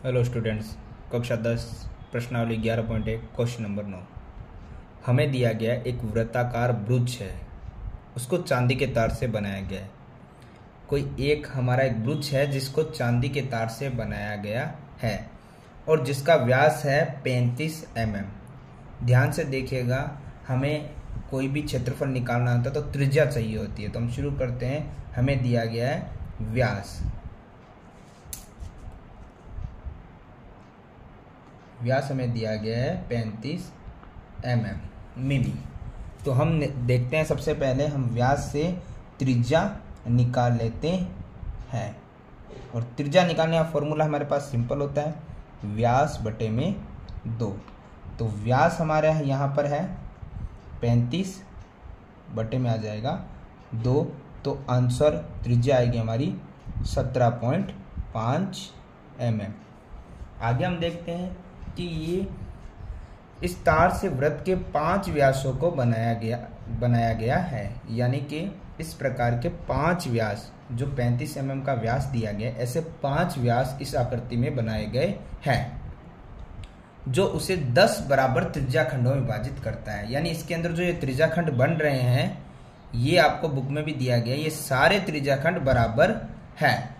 Hello students, कक्षा 10 प्रश्नावली 11.1 question number 9। हमें दिया गया एक वृत्ताकार ब्रुज है, उसको चांदी के तार से बनाया गया है। कोई एक हमारा एक ब्रुज है जिसको चांदी के तार से बनाया गया है और जिसका व्यास है 35 mm। ध्यान से देखिएगा, हमें कोई भी क्षेत्रफल निकालना होता है तो त्रिज्या चाहिए होती है। तो हम शुरू करते हैं। हमें दिया गया है व्यास हमें दिया गया है 35 mm मिली। तो हम देखते हैं, सबसे पहले हम व्यास से त्रिज्या निकाल लेते हैं। और त्रिज्या निकालने का फॉर्मूला हमारे पास सिंपल होता है, व्यास बटे में 2। तो व्यास हमारे यहाँ पर है 35 बटे में आ जाएगा 2, तो आंसर त्रिज्या आएगी हमारी 17.5 mm। आगे हम देखते हैं कि ये इस तार से वृत्त के 5 व्यासों को बनाया गया है, यानी कि इस प्रकार के 5 व्यास, जो 35 mm का व्यास दिया गया, ऐसे 5 व्यास इस आकृति में बनाए गए हैं, जो उसे 10 बराबर त्रिज्या खंडों में विभाजित करता है। यानी इसके अंदर जो ये त्रिज्या खंड बन रहे हैं, ये आपको बुक में भी दिया गया, ये सारे त्रिज्या खंड बराबर है।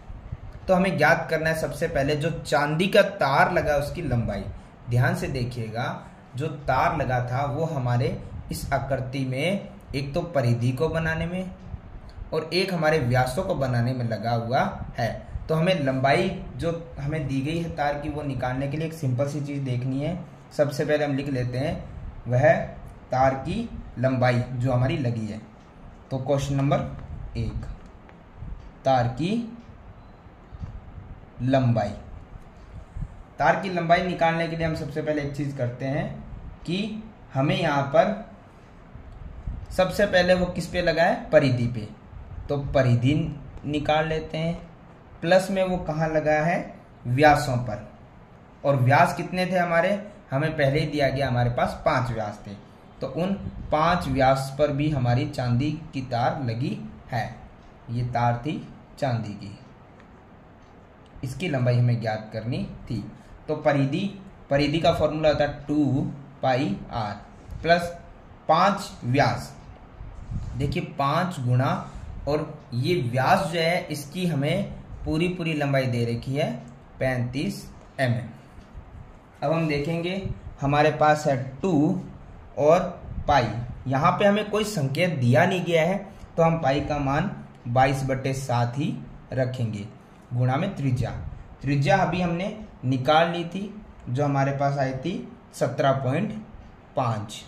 तो हमें ज्ञात करना है सबसे पहले जो चांदी का तार लगा उसकी लंबाई। ध्यान से देखिएगा, जो तार लगा था वो हमारे इस आकृति में एक तो परिधि को बनाने में और एक हमारे व्यासों को बनाने में लगा हुआ है। तो हमें लंबाई जो हमें दी गई है तार की, वो निकालने के लिए एक सिंपल सी चीज देखनी है। सबसे पहले हम लिख लेते हैं वह तार की लंबाई जो हमारी लगी है। तो क्वेश्चन नंबर 1, तार की लंबाई। तार की लंबाई निकालने के लिए हम सबसे पहले एक चीज करते हैं कि हमें यहां पर सबसे पहले वो किस पे लगा है, परिधि पे। तो परिधि निकाल लेते हैं। प्लस में वो कहाँ लगा है, व्यासों पर। और व्यास कितने थे हमारे, हमें पहले ही दिया गया, हमारे पास 5 व्यास थे। तो उन 5 व्यास पर भी हमारी चांदी की तार लगी है। ये तार थी चांदी की, इसकी लंबाई हमें ज्ञात करनी थी। तो परिधि का फॉर्मूला होता है 2πr प्लस 5 व्यास। देखिए 5 गुणा, और ये व्यास जो है इसकी हमें पूरी लंबाई दे रखी है 35 mm। अब हम देखेंगे, हमारे पास है 2 और पाई। यहाँ पे हमें कोई संकेत दिया नहीं गया है, तो हम पाई का मान 22/7 ही रखेंगे, गुणा में त्रिज्या अभी हमने निकाल ली थी, जो हमारे पास आई थी 17.5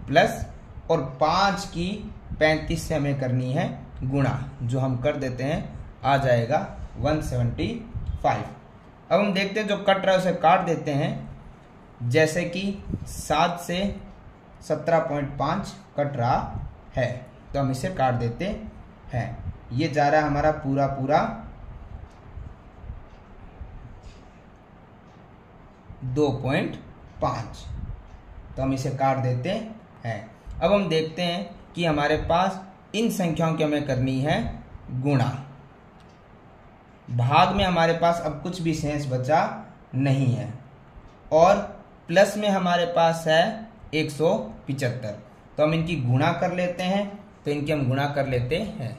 प्लस, और 5 की 35 से हमें करनी है गुणा, जो हम कर देते हैं, आ जाएगा 175। अब हम देखते हैं जो कट रहा है उसे काट देते हैं। जैसे कि 7 से 17.5 कट रहा है, तो हम इसे काट देते हैं। ये जा रहा है हमारा पूरा 2.5, तो हम इसे काट देते हैं। अब हम देखते हैं कि हमारे पास इन संख्याओं की हमें करनी है गुणा। भाग में हमारे पास अब कुछ भी शेष बचा नहीं है, और प्लस में हमारे पास है 175। तो हम इनकी गुणा कर लेते हैं। तो इनकी हम गुणा कर लेते हैं।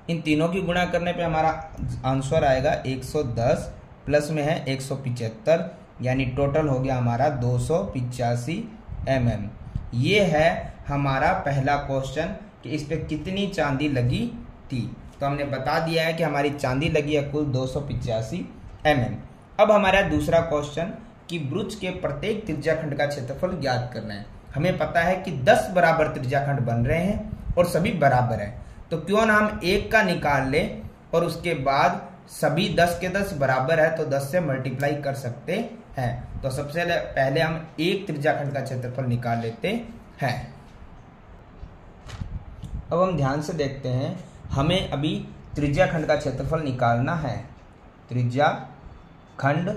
इन तीनों की गुणा करने पे हमारा आंसर आएगा 110, प्लस में है 175, यानी टोटल हो गया हमारा 285 mm। ये है हमारा पहला क्वेश्चन कि इस पे कितनी चांदी लगी थी। तो हमने बता दिया है कि हमारी चांदी लगी है कुल 285 mm। अब हमारा दूसरा क्वेश्चन कि ब्रुज के प्रत्येक त्रिज्याखंड का क्षेत्रफल ज्ञात करना है। हमें पता है कि 10 बराबर त्रिज्याखंड बन रहे हैं और सभी बराबर हैं, तो क्यों ना हम एक का निकाल लें और उसके बाद सभी 10 के 10 बराबर है तो 10 से मल्टीप्लाई कर सकते हैं। तो सबसे पहले हम एक त्रिज्याखंड का क्षेत्रफल निकाल लेते हैं। अब हम ध्यान से देखते हैं, हमें अभी त्रिज्याखंड का क्षेत्रफल निकालना है। त्रिज्याखंड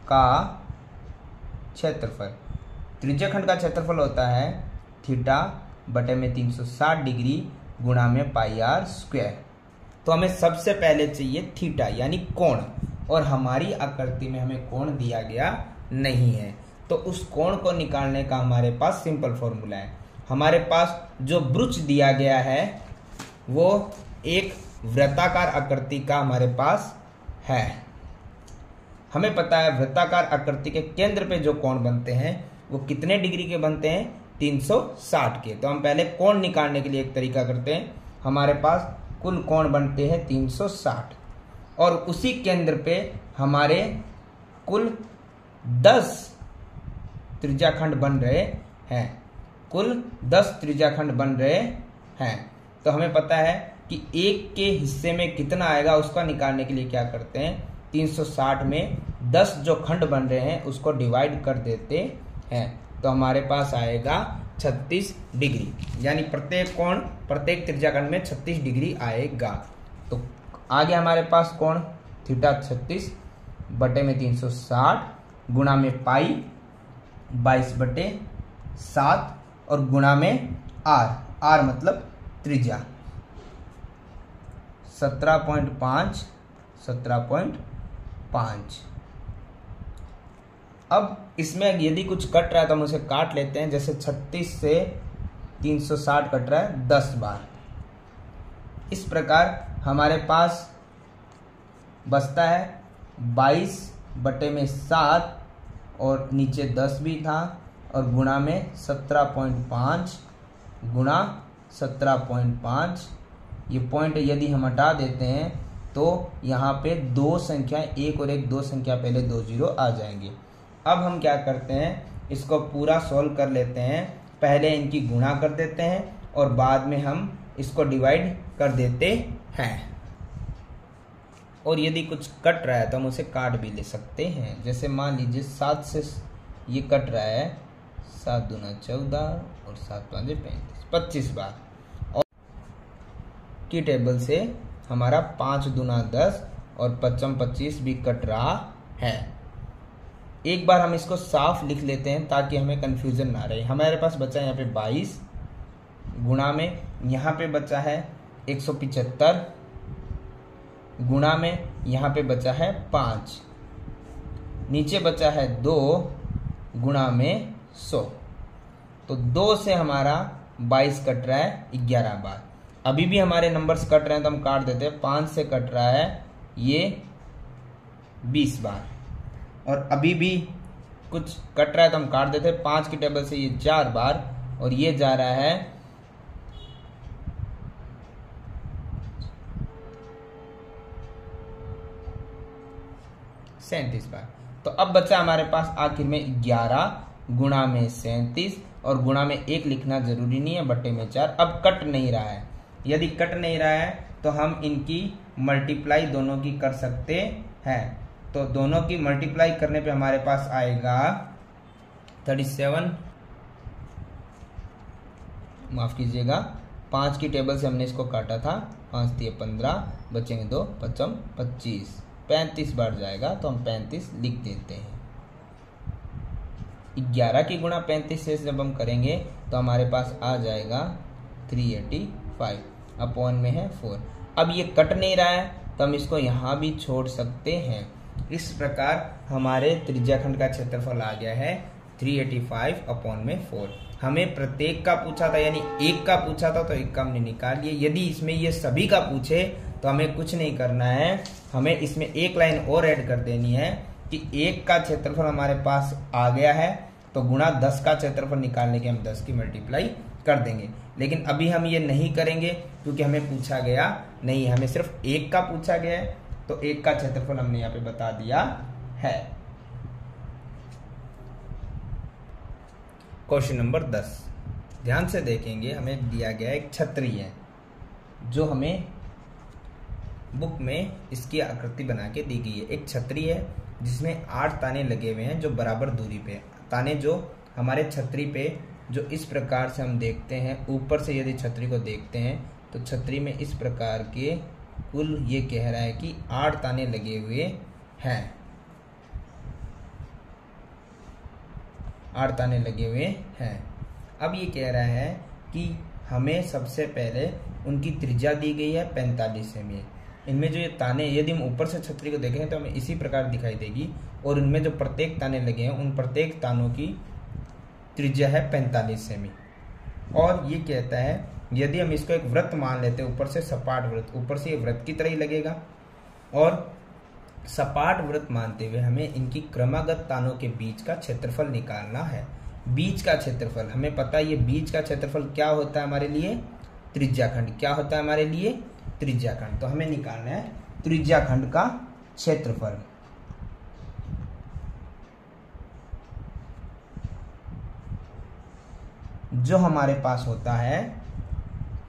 का क्षेत्रफल, त्रिज्याखंड का क्षेत्रफल होता है थीटा बटे में 360 डिग्री गुणा में πr²। तो हमें सबसे पहले चाहिए थीटा यानी कोण, और हमारी आकृति में हमें कोण दिया गया नहीं है। तो उस कोण को निकालने का हमारे पास सिंपल फॉर्मूला है। हमारे पास जो ब्रुच दिया गया है वो एक वृत्ताकार आकृति का हमारे पास है। हमें पता है वृत्ताकार आकृति के केंद्र पे जो कोण बनते हैं वो कितने डिग्री के बनते हैं, 360 के। तो हम पहले कोण निकालने के लिए एक तरीका करते हैं। हमारे पास कुल कोण बनते हैं 360 और उसी केंद्र पे हमारे कुल 10 त्रिज्याखंड बन रहे हैं, कुल 10 त्रिज्याखंड बन रहे हैं। तो हमें पता है कि एक के हिस्से में कितना आएगा, उसका निकालने के लिए क्या करते हैं, 360 में 10 जो खंड बन रहे हैं उसको डिवाइड कर देते हैं। तो हमारे पास आएगा 36 डिग्री, यानी प्रत्येक कोण प्रत्येक त्रिज्याखंड में 36 डिग्री आएगा। तो आगे हमारे पास कोण थीटा 36 बटे में 360 गुणा में पाई 22/7 और गुणा में आर मतलब त्रिज्या 17.5। अब इसमें यदि कुछ कट रहा है तो हम उसे काट लेते हैं। जैसे 36 से 360 कट रहा है 10 बार। इस प्रकार हमारे पास बचता है 22/7 और नीचे 10 भी था और गुणा में 17.5 गुणा 17.5। ये पॉइंट यदि हम हटा देते हैं तो यहाँ पे दो संख्या, एक और एक दो संख्या पहले 2 जीरो आ जाएंगे। अब हम क्या करते हैं, इसको पूरा सॉल्व कर लेते हैं। पहले इनकी गुणा कर देते हैं और बाद में हम इसको डिवाइड कर देते हैं। और यदि कुछ कट रहा है तो हम उसे काट भी ले सकते हैं। जैसे मान लीजिए 7 से ये कट रहा है, 7 दूना 14 और 7 पाँचे 35, 25 बार। और की टेबल से हमारा 5 दूना 10 और 55 25 भी कट रहा है। एक बार हम इसको साफ लिख लेते हैं ताकि हमें कंफ्यूजन ना रहे। हमारे पास बचा है यहाँ पे 22 गुणा में यहाँ पे बचा है 175 गुणा में यहाँ पे बचा है 5, नीचे बचा है 2 गुणा में 100। तो 2 से हमारा 22 कट रहा है 11 बार। अभी भी हमारे नंबर्स कट रहे हैं तो हम काट देते हैं। 5 से कट रहा है ये 20 बार और अभी भी कुछ कट रहा है तो हम काट देते हैं। 5 की टेबल से ये 4 बार और ये जा रहा है 37 बार। तो अब बचा हमारे पास आखिर में 11 गुणा में 37 और गुणा में 1 लिखना जरूरी नहीं है, बटे में 4। अब कट नहीं रहा है। यदि कट नहीं रहा है तो हम इनकी मल्टीप्लाई दोनों की कर सकते हैं। तो दोनों की मल्टीप्लाई करने पे हमारे पास आएगा 37, माफ कीजिएगा 5 की टेबल से हमने इसको काटा था, 5 दिए 15, बचेंगे 2, 55 25, 35 बार जाएगा तो हम 35 लिख देते हैं। 11 की गुणा 35 से जब हम करेंगे तो हमारे पास आ जाएगा 385 अपॉन में है 4। अब ये कट नहीं रहा है तो हम इसको यहाँ भी छोड़ सकते हैं। इस प्रकार हमारे त्रिज्याखंड का क्षेत्रफल आ गया है 385 अपॉन में 4। हमें प्रत्येक का पूछा था, यानी एक का पूछा था तो एक का हमने निकाल लिया। यदि इसमें ये सभी का पूछे तो हमें कुछ नहीं करना है, हमें इसमें एक लाइन और ऐड कर देनी है कि एक का क्षेत्रफल हमारे पास आ गया है तो गुणा 10 का क्षेत्रफल निकालने के हम 10 की मल्टीप्लाई कर देंगे। लेकिन अभी हम ये नहीं करेंगे क्योंकि हमें पूछा गया नहीं, हमें सिर्फ एक का पूछा गया है तो एक का क्षेत्रफल हमने यहाँ पे बता दिया है। क्वेश्चन नंबर 10 ध्यान से देखेंगे। हमें दिया गया एक छतरी है जो हमें बुक में इसकी आकृति बना के दी गई है। एक छतरी है जिसमें 8 ताने लगे हुए हैं जो बराबर दूरी पे। ताने जो हमारे छतरी पे जो इस प्रकार से हम देखते हैं, ऊपर से यदि छतरी को देखते हैं तो छतरी में इस प्रकार के कुल ये कह रहा है कि 8 ताने लगे हुए हैं, 8 ताने लगे हुए हैं। अब ये कह रहा है कि हमें सबसे पहले उनकी त्रिज्या दी गई है 45 सेमी। इनमें जो ये ताने, यदि हम ऊपर से छतरी को देखें तो हमें इसी प्रकार दिखाई देगी, और इनमें जो प्रत्येक ताने लगे हैं उन प्रत्येक तानों की त्रिज्या है 45 सेमी। और ये कहता है यदि हम इसको एक वृत्त मान लेते हैं, ऊपर से सपाट वृत्त, ऊपर से ये वृत्त की तरह ही लगेगा, और सपाट वृत्त मानते हुए हमें इनकी क्रमागत तानों के बीच का क्षेत्रफल निकालना है। बीच का क्षेत्रफल हमें पता है, ये बीच का क्षेत्रफल क्या होता है हमारे लिए, त्रिज्याखंड। क्या होता है हमारे लिए, त्रिज्याखंड। तो हमें निकालना है त्रिज्याखंड का क्षेत्रफल। जो हमारे पास होता है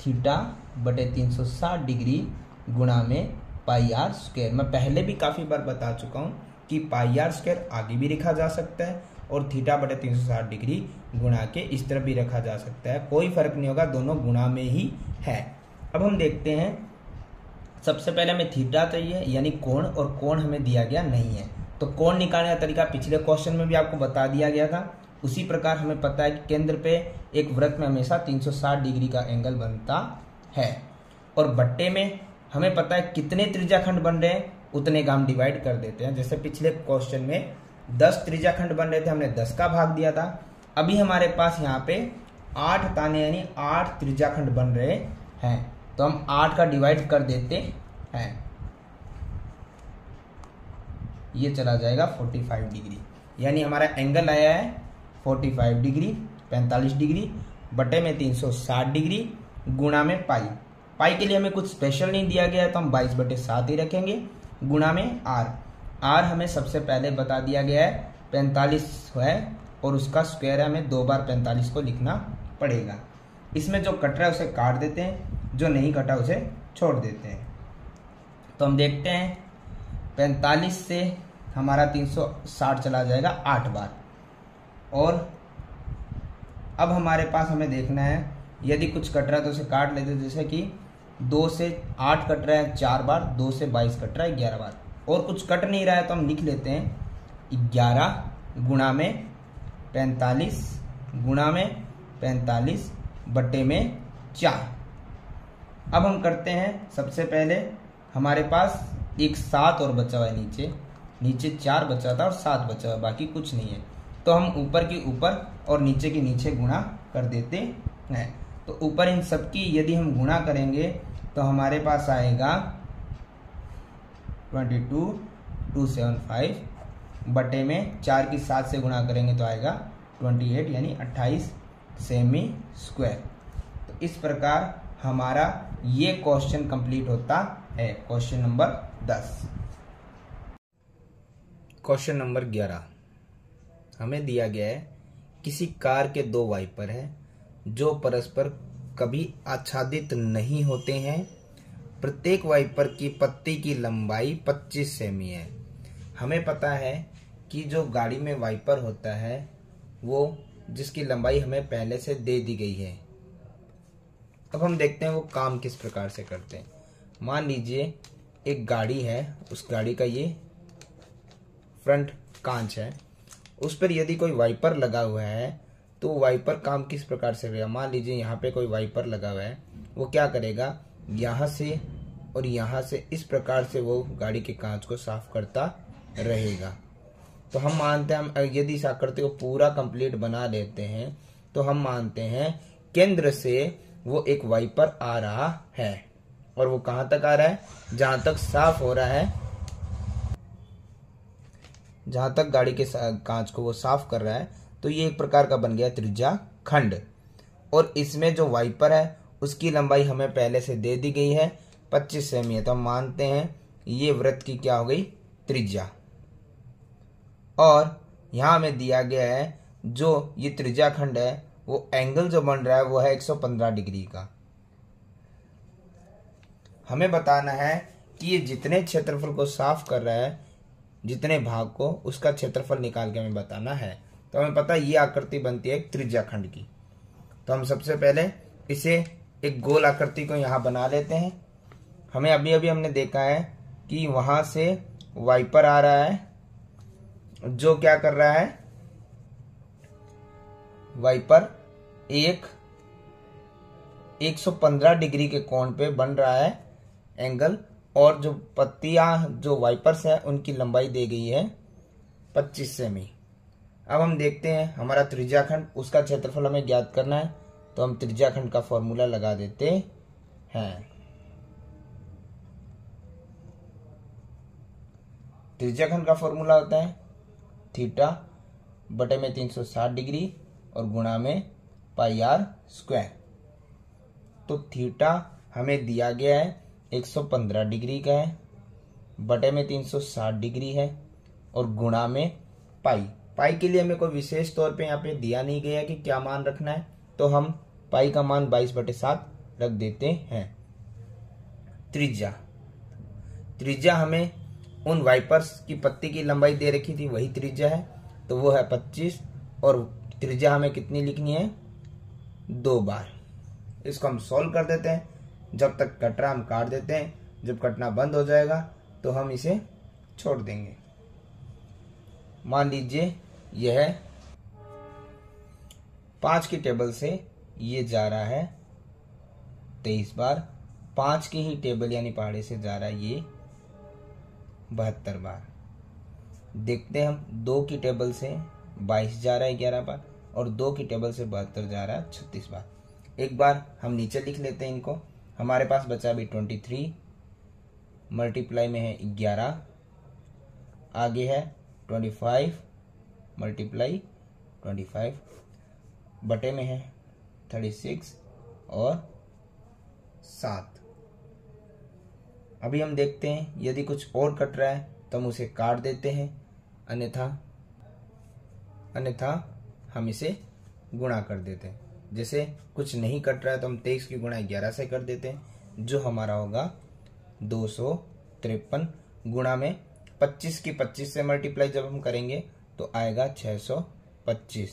थीटा बटे 360 डिग्री गुणा में पाई आर स्क्वायर। मैं पहले भी काफ़ी बार बता चुका हूँ कि पाई आर स्क्वायर आगे भी लिखा जा सकता है और थीटा बटे 360 डिग्री गुणा के इस तरफ भी रखा जा सकता है, कोई फर्क नहीं होगा, दोनों गुणा में ही है। अब हम देखते हैं, सबसे पहले हमें थीटा चाहिए यानी कोण, और कोण हमें दिया गया नहीं है। तो कोण निकालने का तरीका पिछले क्वेश्चन में भी आपको बता दिया गया था। उसी प्रकार हमें पता है कि केंद्र पे एक वृत्त में हमेशा 360 डिग्री का एंगल बनता है, और बट्टे में हमें पता है कितने त्रिज्याखंड बन रहे हैं उतने का हम डिवाइड कर देते हैं। जैसे पिछले क्वेश्चन में 10 त्रिज्याखंड बन रहे थे, हमने 10 का भाग दिया था। अभी हमारे पास यहाँ पे 8 ताने यानी 8 त्रिज्याखंड बन रहे हैं, तो हम 8 का डिवाइड कर देते हैं। ये चला जाएगा 45 डिग्री, यानी हमारा एंगल आया है 45 डिग्री, 45 डिग्री बटे में 360 डिग्री गुणा में पाई। पाई के लिए हमें कुछ स्पेशल नहीं दिया गया है, तो हम 22/7 ही रखेंगे, गुणा में आर। आर हमें सबसे पहले बता दिया गया है 45 है, और उसका स्क्वायर है, हमें 2 बार 45 को लिखना पड़ेगा। इसमें जो कट रहा है उसे काट देते हैं, जो नहीं कटा उसे छोड़ देते हैं। तो हम देखते हैं 45 से हमारा 360 चला जाएगा 8 बार, और अब हमारे पास हमें देखना है यदि कुछ कट रहा है तो उसे काट लेते हैं। जैसे कि 2 से 8 कट रहा है 4 बार, 2 से 22 कट रहा है 11 बार, और कुछ कट नहीं रहा है तो हम लिख लेते हैं 11 गुणा में 45 गुणा में 45 बटे में 4। अब हम करते हैं, सबसे पहले हमारे पास एक 7 और बचा हुआ है, नीचे 4 बचा था और 7 बचा हुआ, बाकी कुछ नहीं है। तो हम ऊपर की ऊपर और नीचे की नीचे गुणा कर देते हैं। तो ऊपर इन सब की यदि हम गुणा करेंगे तो हमारे पास आएगा 22,275 बटे में 4 की 7 से गुणा करेंगे तो आएगा 28 यानी 28 सेमी स्क्वायर। तो इस प्रकार हमारा ये क्वेश्चन कंप्लीट होता है, क्वेश्चन नंबर 10। क्वेश्चन नंबर 11 हमें दिया गया है, किसी कार के 2 वाइपर हैं जो परस्पर कभी आच्छादित नहीं होते हैं। प्रत्येक वाइपर की पत्ती की लंबाई 25 सेमी है। हमें पता है कि जो गाड़ी में वाइपर होता है वो जिसकी लंबाई हमें पहले से दे दी गई है। अब हम देखते हैं वो काम किस प्रकार से करते हैं। मान लीजिए एक गाड़ी है, उस गाड़ी का ये फ्रंट कांच है, उस पर यदि कोई वाइपर लगा हुआ है तो वाइपर काम किस प्रकार से करेगा। मान लीजिए यहाँ पे कोई वाइपर लगा हुआ है, वो क्या करेगा, यहाँ से और यहाँ से इस प्रकार से वो गाड़ी के कांच को साफ करता रहेगा। तो हम मानते हैं, हम यदि इस आकृति को पूरा कंप्लीट बना लेते हैं तो हम मानते हैं केंद्र से वो एक वाइपर आ रहा है, और वो कहाँ तक आ रहा है, जहाँ तक साफ हो रहा है, जहां तक गाड़ी के कांच को वो साफ कर रहा है। तो ये एक प्रकार का बन गया त्रिज्या खंड, और इसमें जो वाइपर है उसकी लंबाई हमें पहले से दे दी गई है 25 सेमी है। तो हम मानते हैं ये वृत्त की क्या हो गई, त्रिज्या। और यहां हमें दिया गया है जो ये त्रिज्या खंड है, वो एंगल जो बन रहा है वो है 115 डिग्री का। हमें बताना है कि ये जितने क्षेत्रफल को साफ कर रहा है, जितने भाग को, उसका क्षेत्रफल निकाल के हमें बताना है। तो हमें पता है ये आकृति बनती है एक त्रिज्या खंड की। तो हम सबसे पहले इसे एक गोल आकृति को यहाँ बना लेते हैं। हमें अभी अभी हमने देखा है कि वहां से वाइपर आ रहा है, जो क्या कर रहा है, वाइपर एक 115 डिग्री के कोण पे बन रहा है एंगल, और जो पत्तियां जो वाइपर्स है उनकी लंबाई दी गई है 25 सेमी। अब हम देखते हैं हमारा त्रिज्याखंड, उसका क्षेत्रफल हमें ज्ञात करना है, तो हम त्रिज्याखंड का फॉर्मूला लगा देते हैं। त्रिज्याखंड का फॉर्मूला होता है थीटा बटे में 360 डिग्री और गुणा में पाई आर स्क्वायर। तो थीटा हमें दिया गया है 115 डिग्री का है, बटे में 360 डिग्री है और गुणा में पाई। पाई के लिए हमें कोई विशेष तौर पे यहाँ पे दिया नहीं गया कि क्या मान रखना है, तो हम पाई का मान 22/7 रख देते हैं। त्रिज्या हमें उन वाइपर्स की पत्ती की लंबाई दे रखी थी, वही त्रिज्या है, तो वो है 25, और त्रिज्या हमें कितनी लिखनी है 2 बार। इसको हम सॉल्व कर देते हैं, जब तक कट रहा हम काट देते हैं, जब कटना बंद हो जाएगा तो हम इसे छोड़ देंगे। मान लीजिए यह 5 की टेबल से ये जा रहा है 23 बार, 5 की ही टेबल यानी पहाड़े से जा रहा है ये 72 बार। देखते हैं हम 2 की टेबल से 22 जा रहा है 11 बार, और 2 की टेबल से 72 जा रहा है 36 बार। एक बार हम नीचे लिख लेते हैं इनको। हमारे पास बचा भी 23 मल्टीप्लाई में है 11, आगे है 25 मल्टीप्लाई 25, बटे में है 36 और 7। अभी हम देखते हैं यदि कुछ और कट रहा है तो हम उसे काट देते हैं, अन्यथा हम इसे गुणा कर देते हैं। जैसे कुछ नहीं कट रहा है तो हम 23 की गुणा 11 से कर देते हैं, जो हमारा होगा 253, गुणा में 25 की 25 से मल्टीप्लाई जब हम करेंगे तो आएगा 625,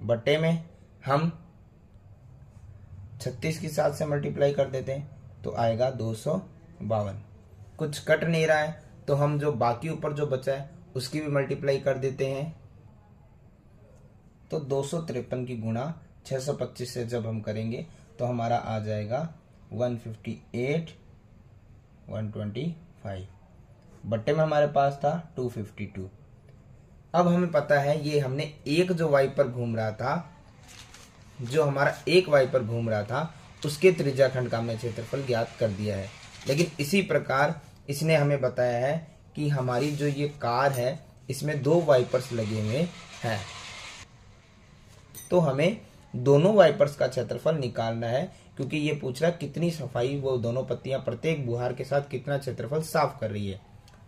बटे में हम 36 की 7 से मल्टीप्लाई कर देते हैं तो आएगा 252। कुछ कट नहीं रहा है तो हम जो बाकी ऊपर जो बचा है उसकी भी मल्टीप्लाई कर देते हैं, तो 253 की गुणा 625 से जब हम करेंगे तो हमारा आ जाएगा 158 125, बट्टे में हमारे पास था 252। अब हमें पता है ये हमने एक जो वाइपर घूम रहा था, जो हमारा एक वाइपर घूम रहा था उसके त्रिज्याखंड का हमने क्षेत्रफल ज्ञात कर दिया है। लेकिन इसी प्रकार इसने हमें बताया है कि हमारी जो ये कार है इसमें 2 वाइपर्स लगे हुए हैं, तो हमें दोनों वाइपर्स का क्षेत्रफल निकालना है, क्योंकि ये पूछ रहा है कितनी सफाई वो दोनों पत्तियां प्रत्येक बुहार के साथ कितना क्षेत्रफल साफ कर रही है।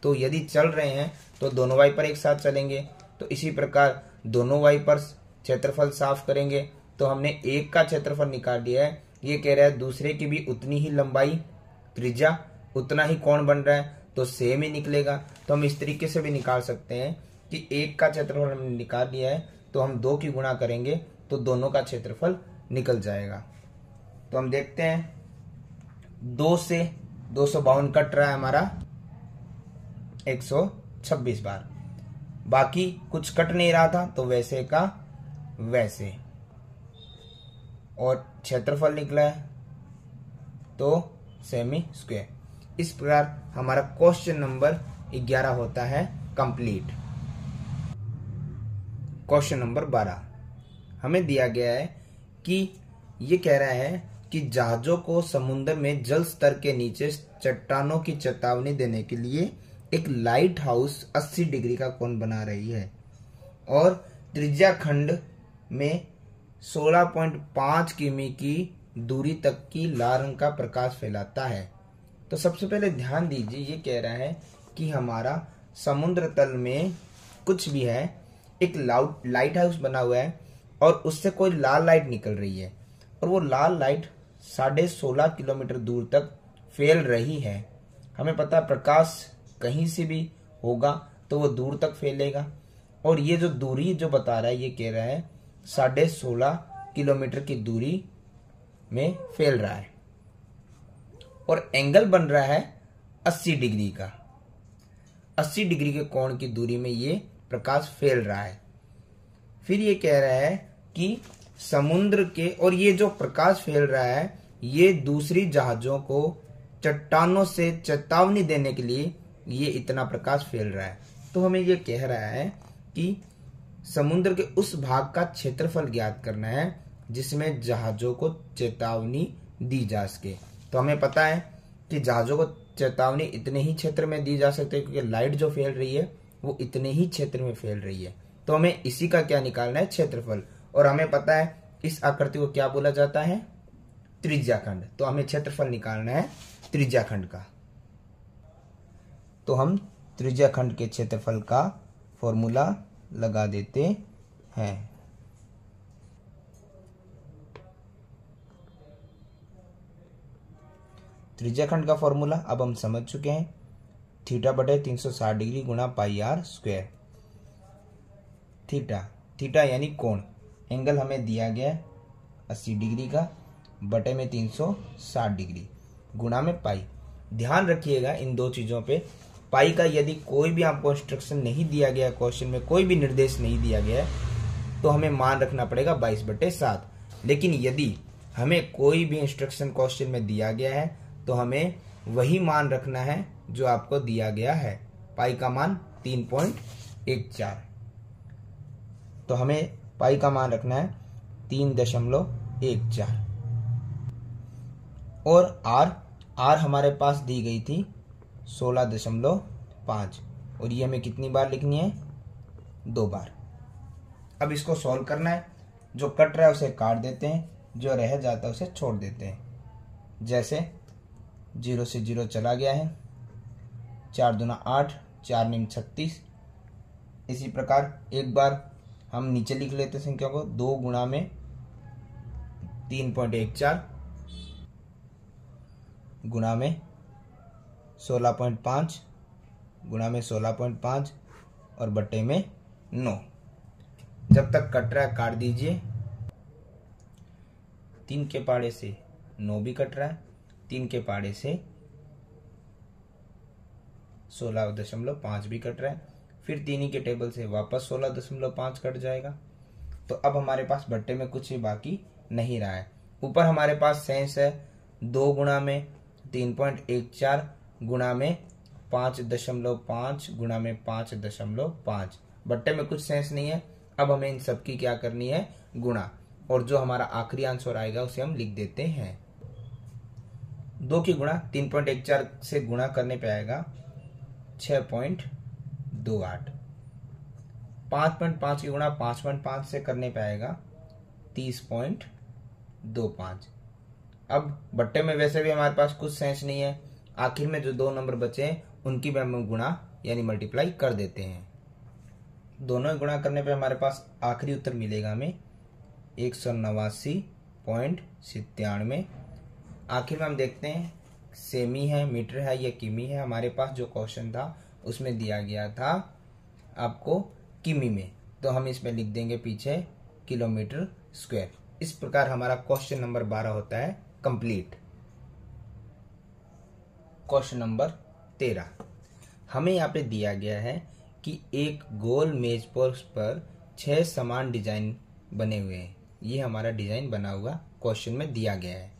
तो यदि चल रहे हैं तो दोनों वाइपर एक साथ चलेंगे, तो इसी प्रकार दोनों वाइपर्स क्षेत्रफल साफ करेंगे। तो हमने एक का क्षेत्रफल निकाल लिया है, ये कह रहा है दूसरे की भी उतनी ही लंबाई त्रिज्या उतना ही कोण बन रहा है, तो सेम ही निकलेगा। तो हम इस तरीके से भी निकाल सकते हैं कि एक का क्षेत्रफल हमने निकाल लिया है तो हम 2 की गुणा करेंगे तो दोनों का क्षेत्रफल निकल जाएगा। तो हम देखते हैं 2 से 252 कट रहा है हमारा 126 बार, बाकी कुछ कट नहीं रहा था तो वैसे का वैसे, और क्षेत्रफल निकला है तो सेमी स्क्वायर। इस प्रकार हमारा क्वेश्चन नंबर 11 होता है कंप्लीट। क्वेश्चन नंबर 12 हमें दिया गया है कि ये कह रहा है कि जहाजों को समुद्र में जल स्तर के नीचे चट्टानों की चेतावनी देने के लिए एक लाइट हाउस 80 डिग्री का कोण बना रही है और त्रिज्याखंड में 16.5 किमी की दूरी तक की लाल रंग का प्रकाश फैलाता है। तो सबसे पहले ध्यान दीजिए, ये कह रहा है कि हमारा समुद्र तल में कुछ भी है, एक लाइट हाउस बना हुआ है और उससे कोई लाल लाइट निकल रही है, और वो लाल लाइट 16.5 किलोमीटर दूर तक फैल रही है। हमें पता है प्रकाश कहीं से भी होगा तो वो दूर तक फैलेगा, और ये जो दूरी जो बता रहा है ये कह रहा है 16.5 किलोमीटर की दूरी में फैल रहा है, और एंगल बन रहा है 80 डिग्री का। 80 डिग्री के कोण की दूरी में ये प्रकाश फैल रहा है। फिर ये कह रहा है कि समुद्र के, और ये जो प्रकाश फैल रहा है ये दूसरी जहाजों को चट्टानों से चेतावनी देने के लिए ये इतना प्रकाश फैल रहा है। तो हमें ये कह रहा है कि समुद्र के उस भाग का क्षेत्रफल ज्ञात करना है जिसमें जहाजों को चेतावनी दी जा सके। तो हमें पता है कि जहाजों को चेतावनी इतने ही क्षेत्र में दी जा सकती है क्योंकि लाइट जो फैल रही है वो इतने ही क्षेत्र में फैल रही है। तो हमें इसी का क्या निकालना है, क्षेत्रफल। और हमें पता है इस आकृति को क्या बोला जाता है, त्रिज्याखंड। तो हमें क्षेत्रफल निकालना है त्रिज्याखंड का। तो हम त्रिज्याखंड के क्षेत्रफल का फॉर्मूला लगा देते हैं। त्रिज्याखंड का फॉर्मूला अब हम समझ चुके हैं, थीटा बटे 360 डिग्री गुणा पाई आर स्क्वायर। थीटा यानी कोण, एंगल हमें दिया गया है 80 डिग्री का, बटे में 360 डिग्री गुणा में पाई। ध्यान रखिएगा इन दो चीजों पे, पाई का यदि कोई भी आपको इंस्ट्रक्शन नहीं दिया गया, क्वेश्चन में कोई भी निर्देश नहीं दिया गया है तो हमें मान रखना पड़ेगा 22/7। लेकिन यदि हमें कोई भी इंस्ट्रक्शन क्वेश्चन में दिया गया है तो हमें वही मान रखना है जो आपको दिया गया है। पाई का मान 3.14, तो हमें पाई का मान रखना है 3.14। और आर हमारे पास दी गई थी 16.5, और ये हमें कितनी बार लिखनी है, 2 बार। अब इसको सॉल्व करना है, जो कट रहा है उसे काट देते हैं, जो रह जाता है उसे छोड़ देते हैं। जैसे 0 से 0 चला गया है, 4 दूना 8, 4 नीम 36। इसी प्रकार एक बार हम नीचे लिख लेते हैं संख्या को, 2 गुणा में 3.14 गुणा में 16.5 गुणा में 16.5 और बटे में 9। जब तक कट रहा है काट दीजिए। 3 के पाड़े से 9 भी कट रहा है, 3 के पाड़े से 16.5 भी कट रहा है, फिर 3 ही के टेबल से वापस 16.5 कट जाएगा। तो अब हमारे पास बट्टे में कुछ भी बाकी नहीं रहा है। ऊपर हमारे पास सेंस है 2 गुणा में 3.14 गुणा में 5.5 गुणा में 5.5। बट्टे में कुछ सेंस नहीं है। अब हमें इन सब की क्या करनी है, गुणा, और जो हमारा आखिरी आंसर आएगा उसे हम लिख देते हैं। 2 की गुणा 3.14 से गुणा करने पे आएगा 6.28। 5.5 की गुणा 5.5 से करने पे आएगा 30.25। अब बट्टे में वैसे भी हमारे पास कुछ सेंस नहीं है, आखिर में जो 2 नंबर बचे हैं उनकी भी हम गुणा यानी मल्टीप्लाई कर देते हैं। दोनों गुणा करने पे हमारे पास आखिरी उत्तर मिलेगा हमें 189.97। आखिर में हम देखते हैं सेमी है, मीटर है या किमी है। हमारे पास जो क्वेश्चन था उसमें दिया गया था आपको किमी में, तो हम इसमें लिख देंगे पीछे किलोमीटर स्क्वायर। इस प्रकार हमारा क्वेश्चन नंबर 12 होता है कंप्लीट। क्वेश्चन नंबर 13, हमें यहाँ पे दिया गया है कि एक गोल मेज पर 6 समान डिजाइन बने हुए हैं। ये हमारा डिजाइन बना हुआ क्वेश्चन में दिया गया है,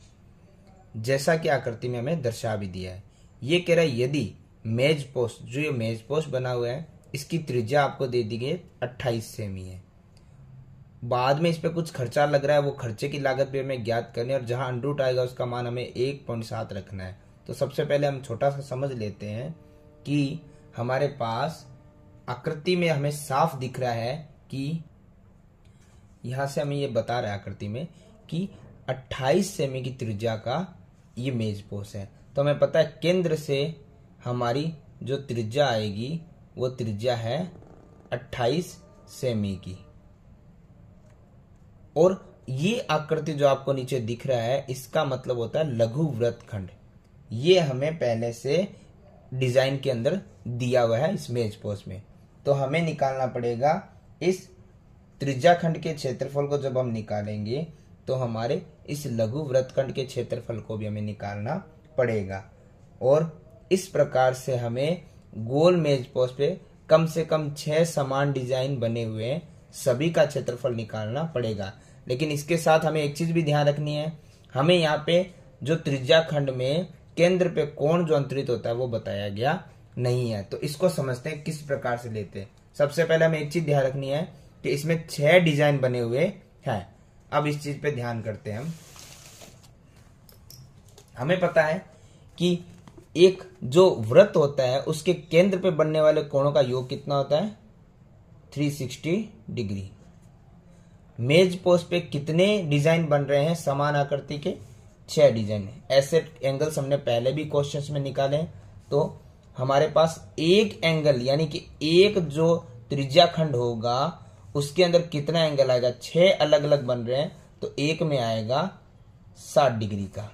जैसा कि आकृति में हमें दर्शा भी दिया है। ये कह रहा है यदि मेज पोस्ट, जो ये मेज पोस्ट बना हुआ है इसकी त्रिज्या आपको दे दी गई 28 सेमी है। बाद में इस पे कुछ खर्चा लग रहा है, वो खर्चे की लागत भी हमें ज्ञात करनी है, और जहां अंडरूट आएगा उसका मान हमें 1.7 रखना है। तो सबसे पहले हम छोटा सा समझ लेते हैं कि हमारे पास आकृति में हमें साफ दिख रहा है कि यहां से हमें ये बता रहा है आकृति में कि 28 सेमी की त्रिज्या का ये मेज पोस्ट है। तो हमें पता है केंद्र से हमारी जो त्रिज्या आएगी वो त्रिज्या है 28 सेमी की। और ये आकृति जो आपको नीचे दिख रहा है इसका मतलब होता है लघु वृत्तखंड। ये हमें पहले से डिजाइन के अंदर दिया हुआ है इस मेज पोस्ट में। तो हमें निकालना पड़ेगा इस त्रिज्या खंड के क्षेत्रफल को। जब हम निकालेंगे तो हमारे इस लघु वृत्तखंड के क्षेत्रफल को भी हमें निकालना पड़ेगा। और इस प्रकार से हमें गोल मेज पोस्ट पे कम से कम 6 समान डिजाइन बने हुए हैं, सभी का क्षेत्रफल निकालना पड़ेगा। लेकिन इसके साथ हमें एक चीज भी ध्यान रखनी है, हमें यहाँ पे जो त्रिज्या खंड में केंद्र पे कोण जो अंतरित होता है वो बताया गया नहीं है। तो इसको समझते हैं किस प्रकार से लेते हैं। सबसे पहले हमें एक चीज ध्यान रखनी है कि इसमें 6 डिजाइन बने हुए हैं। अब इस चीज पे ध्यान करते हैं हमें पता है कि एक जो वृत्त होता है उसके केंद्र पे बनने वाले कोणों का योग कितना होता है, 360 डिग्री। मेज पोस्ट पे कितने डिजाइन बन रहे हैं समान आकृति के, 6 डिजाइन है। ऐसे एंगल्स हमने पहले भी क्वेश्चंस में निकाले हैं। तो हमारे पास एक एंगल यानी कि एक जो त्रिज्या खंड होगा उसके अंदर कितना एंगल आएगा, 6 अलग अलग बन रहे हैं तो एक में आएगा 60 डिग्री का।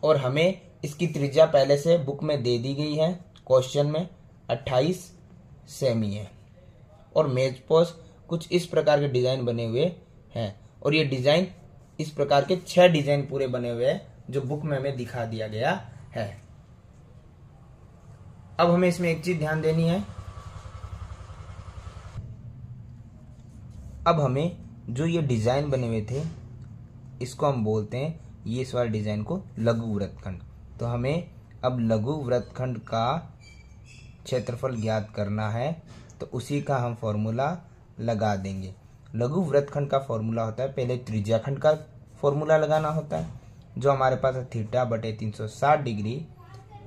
और हमें इसकी त्रिज्या पहले से बुक में दे दी गई है, क्वेश्चन में 28 सेमी है। और मेज पोस्ट कुछ इस प्रकार के डिजाइन बने हुए हैं और ये डिजाइन इस प्रकार के 6 डिजाइन पूरे बने हुए हैं जो बुक में हमें दिखा दिया गया है। अब हमें इसमें एक चीज ध्यान देनी है, अब हमें जो ये डिजाइन बने हुए थे इसको हम बोलते हैं, ये इस वाले डिजाइन को लघु वृत्तखंड। तो हमें अब लघु वृत्तखंड का क्षेत्रफल ज्ञात करना है तो उसी का हम फॉर्मूला लगा देंगे। लघु वृत्तखंड का फॉर्मूला होता है, पहले त्रिज्या खंड का फॉर्मूला लगाना होता है जो हमारे पास है θ/360 डिग्री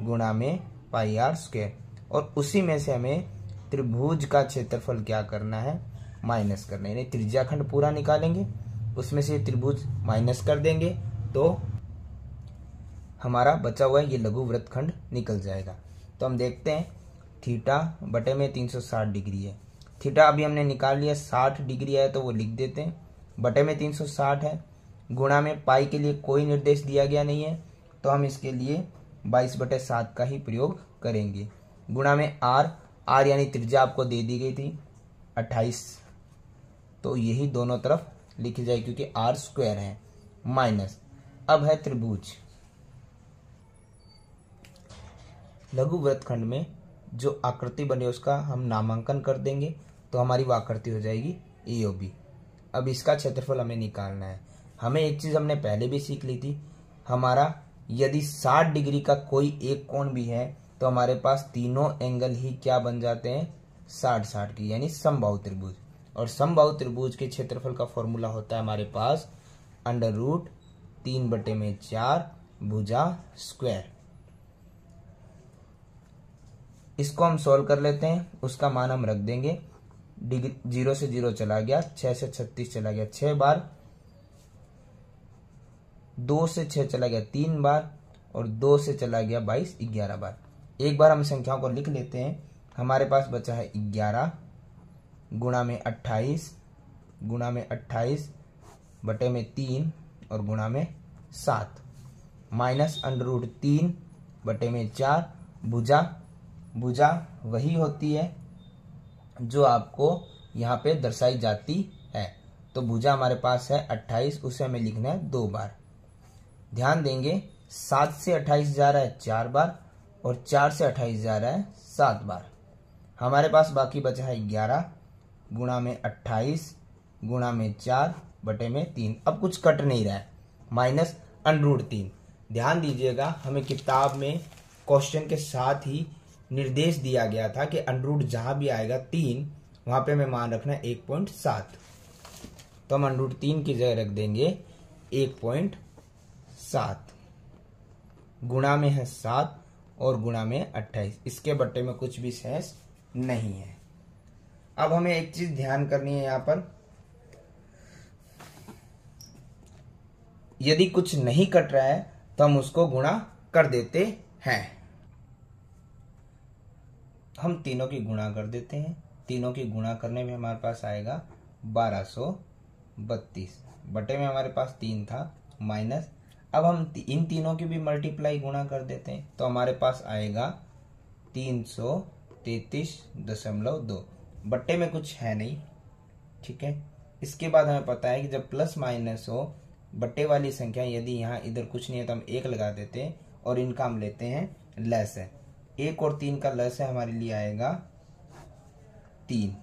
गुणा में πr²। और उसी में से हमें त्रिभुज का क्षेत्रफल क्या करना है, माइनस करना है। यानी त्रिज्या खंड पूरा निकालेंगे, उसमें से त्रिभुज माइनस कर देंगे तो हमारा बचा हुआ ये लघु वृत्तखंड निकल जाएगा। तो हम देखते हैं θ/360 डिग्री है। थीटा अभी हमने निकाल लिया, 60 डिग्री है तो वो लिख देते हैं, बटे में 360 है, गुणा में पाई के लिए कोई निर्देश दिया गया नहीं है तो हम इसके लिए 22/7 का ही प्रयोग करेंगे। गुणा में आर यानी त्रिज्या आपको दे दी गई थी 28, तो यही दोनों तरफ लिखी जाए क्योंकि r² है, माइनस। अब है त्रिभुज। लघु वृत्तखंड में जो आकृति बनी उसका हम नामांकन कर देंगे तो हमारी वो आकृति हो जाएगी AOB। अब इसका क्षेत्रफल हमें निकालना है। हमें एक चीज हमने पहले भी सीख ली थी, हमारा यदि 60 डिग्री का कोई एक कोण भी है तो हमारे पास तीनों एंगल ही क्या बन जाते हैं, 60-60 की, यानी समबाहु त्रिभुज। और समबाहु त्रिभुज के क्षेत्रफल का फॉर्मूला होता है हमारे पास √3/4 भुजा स्क्वायर। इसको हम सॉल्व कर लेते हैं, उसका मान हम रख देंगे। 0 से 0 चला गया, 6 से 36 चला गया 6 बार, 2 से 6 चला गया 3 बार और 2 से चला गया 22 11 बार। एक बार हम संख्याओं को लिख लेते हैं। हमारे पास बचा है 11 गुणा में 28 बटे में 3 और गुणा में 7 माइनस √3/4 भुजा वही होती है जो आपको यहाँ पे दर्शाई जाती है। तो भुजा हमारे पास है 28, उसे हमें लिखना है 2 बार। ध्यान देंगे 7 से 28 जा रहा है 4 बार और 4 से 28 जा रहा है 7 बार। हमारे पास बाकी बचा है 11 गुणा में 28 गुणा में 4 बटे में 3। अब कुछ कट नहीं रहा है, माइनस √3। ध्यान दीजिएगा, हमें किताब में क्वेश्चन के साथ ही निर्देश दिया गया था कि √ जहां भी आएगा 3 वहां पे हमें मान रखना है 1.7। तो हम √3 की जगह रख देंगे 1.7। गुणा में है 7 और गुणा में 28, इसके बट्टे में कुछ भी शेष नहीं है। अब हमें एक चीज ध्यान करनी है, यहां पर यदि कुछ नहीं कट रहा है तो हम उसको गुणा कर देते हैं। हम तीनों की गुणा कर देते हैं। तीनों की गुणा करने में हमारे पास आएगा 1232, बटे में हमारे पास 3 था, माइनस। अब हम इन तीनों की भी मल्टीप्लाई गुणा कर देते हैं तो हमारे पास आएगा 333.2, बट्टे में कुछ है नहीं, ठीक है। इसके बाद हमें पता है कि जब प्लस माइनस हो बट्टे वाली संख्या, यदि यहाँ इधर कुछ नहीं है तो हम 1 लगा देते हैं और इनका हम लेते हैं लेस है। 1 और 3 का लेस है, हमारे लिए आएगा 3।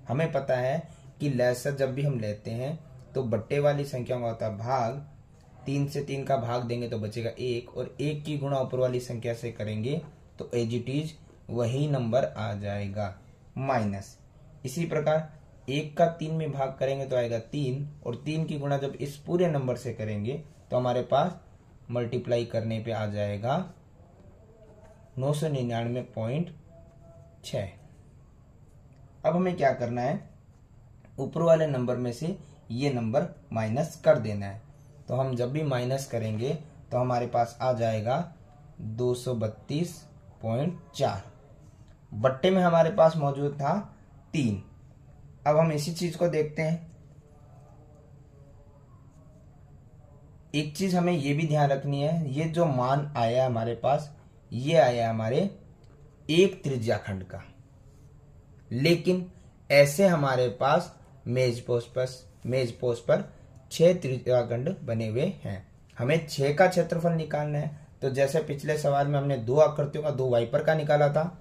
हमें पता है कि लसाअ जब भी हम लेते हैं तो बट्टे वाली संख्या का होता है भाग, 3 से 3 का भाग देंगे तो बचेगा 1, और 1 की गुणा ऊपर वाली संख्या से करेंगे तो एज इट इज वही नंबर आ जाएगा माइनस। इसी प्रकार 1 का 3 में भाग करेंगे तो आएगा 3, और 3 की गुणा जब इस पूरे नंबर से करेंगे तो हमारे पास मल्टीप्लाई करने पे आ जाएगा 999.6। अब हमें क्या करना है, ऊपर वाले नंबर में से ये नंबर माइनस कर देना है। तो हम जब भी माइनस करेंगे तो हमारे पास आ जाएगा 232.4। बट्टे में हमारे पास मौजूद था 3। अब हम इसी चीज को देखते हैं। एक चीज हमें ये भी ध्यान रखनी है, ये जो मान आया हमारे पास, ये आया हमारे एक त्रिज्याखंड का, लेकिन ऐसे हमारे पास मेज पोस्ट पर 6 त्रिज्याखंड बने हुए हैं। हमें 6 का क्षेत्रफल निकालना है। तो जैसे पिछले सवाल में हमने 2 आकृतियों का 2 वाइपर का निकाला था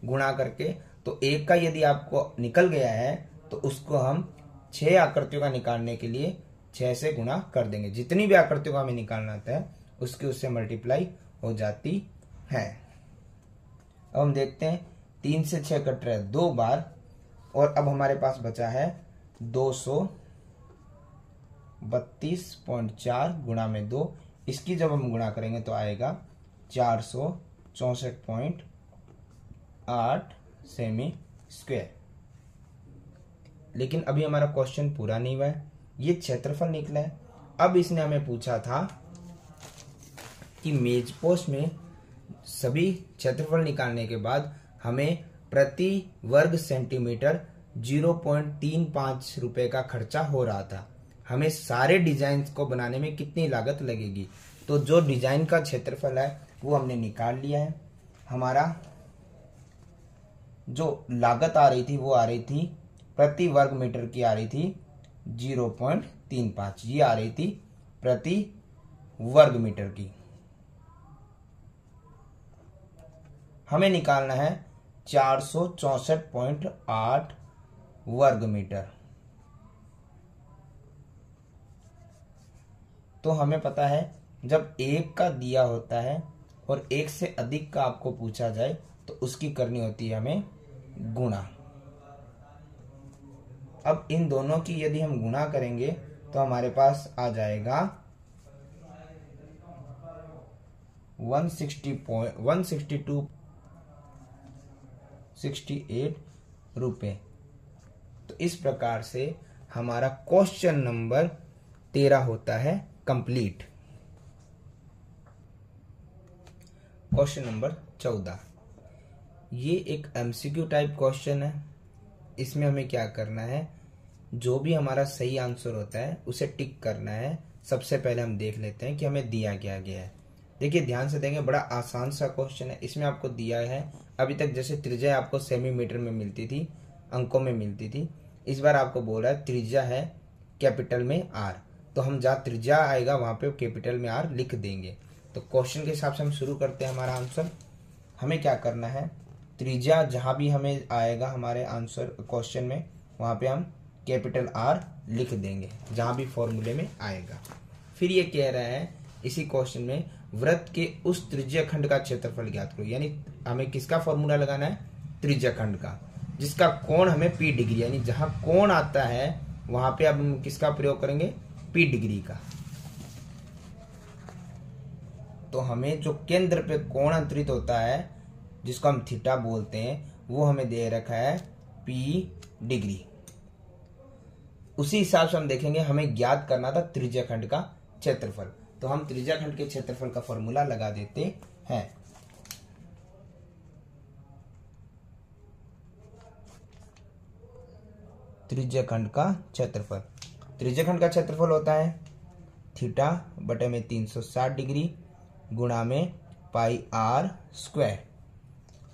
गुणा करके, तो 1 का यदि आपको निकल गया है तो उसको हम 6 आकृतियों का निकालने के लिए 6 से गुणा कर देंगे। जितनी भी आकृतियों का हमें निकालना होता है उसकी उससे मल्टीप्लाई हो जाती है। अब हम देखते हैं 3 से 6 कट रहा है 2 बार, और अब हमारे पास बचा है 232.4 गुणा में 2। इसकी जब हम गुणा करेंगे तो आएगा 464.8 सेमी स्क्वायर। लेकिन अभी हमारा क्वेश्चन पूरा नहीं हुआ है, ये क्षेत्रफल निकला है। अब इसने हमें पूछा था कि मेज पोस्ट में सभी क्षेत्रफल निकालने के बाद हमें प्रति वर्ग सेंटीमीटर 0.35 रुपए का खर्चा हो रहा था। हमें सारे डिजाइन को बनाने में कितनी लागत लगेगी। तो जो डिजाइन का क्षेत्रफल है वो हमने निकाल लिया है। हमारा जो लागत आ रही थी वो आ रही थी प्रति वर्ग मीटर की, आ रही थी 0.35, ये आ रही थी प्रति वर्ग मीटर की। हमें निकालना है 464.8 वर्ग मीटर। तो हमें पता है जब 1 का दिया होता है और 1 से अधिक का आपको पूछा जाए तो उसकी करनी होती है हमें गुणा। अब इन दोनों की यदि हम गुणा करेंगे तो हमारे पास आ जाएगा 162.68 रुपए। तो इस प्रकार से हमारा क्वेश्चन नंबर 13 होता है कंप्लीट। क्वेश्चन नंबर 14, ये एक एमसीक्यू टाइप क्वेश्चन है। इसमें हमें क्या करना है, जो भी हमारा सही आंसर होता है उसे टिक करना है। सबसे पहले हम देख लेते हैं कि हमें दिया क्या गया है। देखिए ध्यान से देखें, बड़ा आसान सा क्वेश्चन है। इसमें आपको दिया है, अभी तक जैसे त्रिज्या आपको सेमीमीटर में मिलती थी, अंकों में मिलती थी, इस बार आपको बोल रहा है त्रिज्या है कैपिटल में R। तो हम जहाँ त्रिज्या आएगा वहां पे कैपिटल में R लिख देंगे। तो क्वेश्चन के हिसाब से हम शुरू करते हैं हमारा आंसर। हमें क्या करना है, त्रिज्या जहां भी हमें आएगा हमारे आंसर क्वेश्चन में, वहां पे हम कैपिटल R लिख देंगे जहां भी फॉर्मूले में आएगा। फिर ये कह रहा है इसी क्वेश्चन में वृत्त के उस त्रिज्याखंड का क्षेत्रफल ज्ञात करो। यानी हमें किसका फॉर्मूला लगाना है, त्रिज्याखंड का, जिसका कोण हमें P डिग्री, यानी जहां कोण आता है वहां पे अब हम किसका प्रयोग करेंगे, P डिग्री का। तो हमें जो केंद्र पे कोण अंतरित होता है जिसको हम थीटा बोलते हैं, वो हमें दे रखा है P डिग्री। उसी हिसाब से हम देखेंगे, हमें ज्ञात करना था त्रिज्याखंड का क्षेत्रफल। तो हम त्रिज्याखंड के क्षेत्रफल का फॉर्मूला लगा देते हैं। त्रिज्याखंड का क्षेत्रफल, त्रिज्याखंड का क्षेत्रफल होता है थीटा बटे में 360 डिग्री गुणा में पाई R स्क्वायर।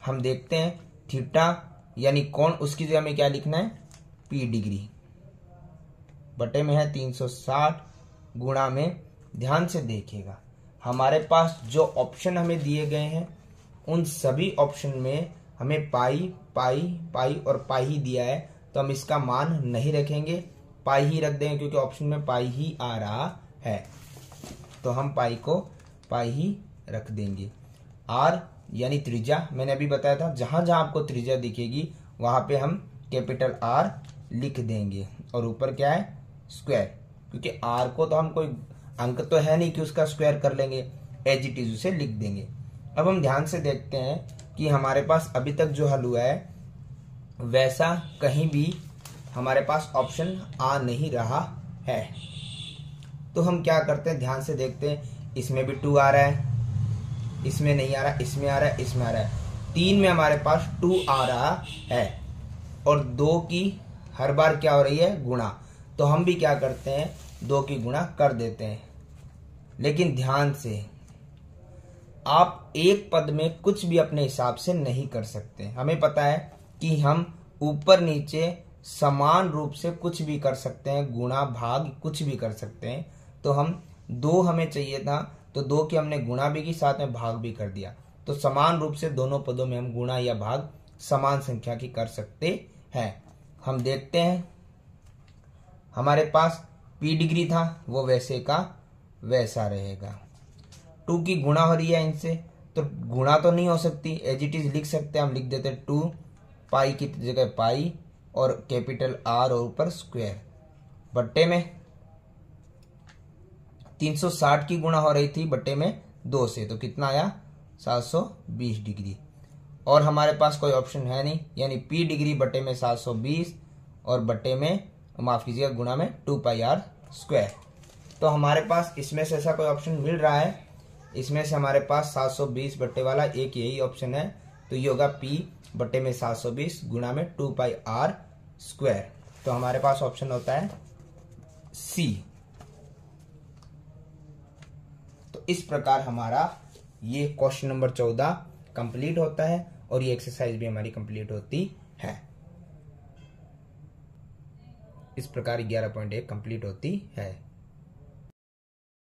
हम देखते हैं थीटा यानी कोण, उसकी जगह में क्या लिखना है, P डिग्री बटे में है 360 गुणा में, ध्यान से देखिएगा हमारे पास जो ऑप्शन हमें दिए गए हैं उन सभी ऑप्शन में हमें पाई पाई पाई और पाई ही दिया है। तो हम इसका मान नहीं रखेंगे, पाई ही रख देंगे, क्योंकि ऑप्शन में पाई ही आ रहा है, तो हम पाई को पाई ही रख देंगे। आर यानी त्रिज्या, मैंने अभी बताया था जहां जहां आपको त्रिज्या दिखेगी वहां पे हम कैपिटल आर लिख देंगे, और ऊपर क्या है स्क्वायर, क्योंकि आर को तो हम कोई अंक तो है नहीं कि उसका स्क्वायर कर लेंगे, एज इट इज उसे लिख देंगे। अब हम ध्यान से देखते हैं कि हमारे पास अभी तक जो हल हुआ है वैसा कहीं भी हमारे पास ऑप्शन आ नहीं रहा है, तो हम क्या करते हैं, ध्यान से देखते हैं। इसमें भी 2 आ रहा है, इसमें नहीं आ रहा, इसमें आ रहा है, इसमें आ रहा है, 3 में हमारे पास 2 आ रहा है, और 2 की हर बार क्या हो रही है गुणा, तो हम भी क्या करते हैं 2 की गुणा कर देते हैं। लेकिन ध्यान से, आप एक पद में कुछ भी अपने हिसाब से नहीं कर सकते। हमें पता है कि हम ऊपर नीचे समान रूप से कुछ भी कर सकते हैं, गुणा भाग कुछ भी कर सकते हैं। तो हम 2 हमें चाहिए था, तो 2 की हमने गुणा भी की, साथ में भाग भी कर दिया, तो समान रूप से दोनों पदों में हम गुणा या भाग समान संख्या की कर सकते हैं। हम देखते हैं, हमारे पास p डिग्री था वो वैसे का वैसा रहेगा। 2 की गुणा हो रही है इनसे, तो गुणा तो नहीं हो सकती, एज इट इज लिख सकते हैं, हम लिख देते 2 पाई की जगह पाई और कैपिटल आर और ऊपर स्क्वायर, बट्टे में 360 की गुणा हो रही थी बट्टे में 2 से, तो कितना आया 720 डिग्री, और हमारे पास कोई ऑप्शन है नहीं, यानी p डिग्री बट्टे में 720 और बट्टे में माफ कीजिएगा गुणा में 2 पाई आर स्क्वायर। तो हमारे पास इसमें से ऐसा कोई ऑप्शन मिल रहा है, इसमें से हमारे पास 720 बट्टे वाला एक यही ऑप्शन है, तो ये होगा p बट्टे में 720 गुणा में 2 पाई आर स्क्वायर। तो हमारे पास ऑप्शन होता है सी। तो इस प्रकार हमारा ये क्वेश्चन नंबर 14 कंप्लीट होता है, और ये एक्सरसाइज भी हमारी कंप्लीट होती है। इस प्रकार 11.1 कंप्लीट होती है।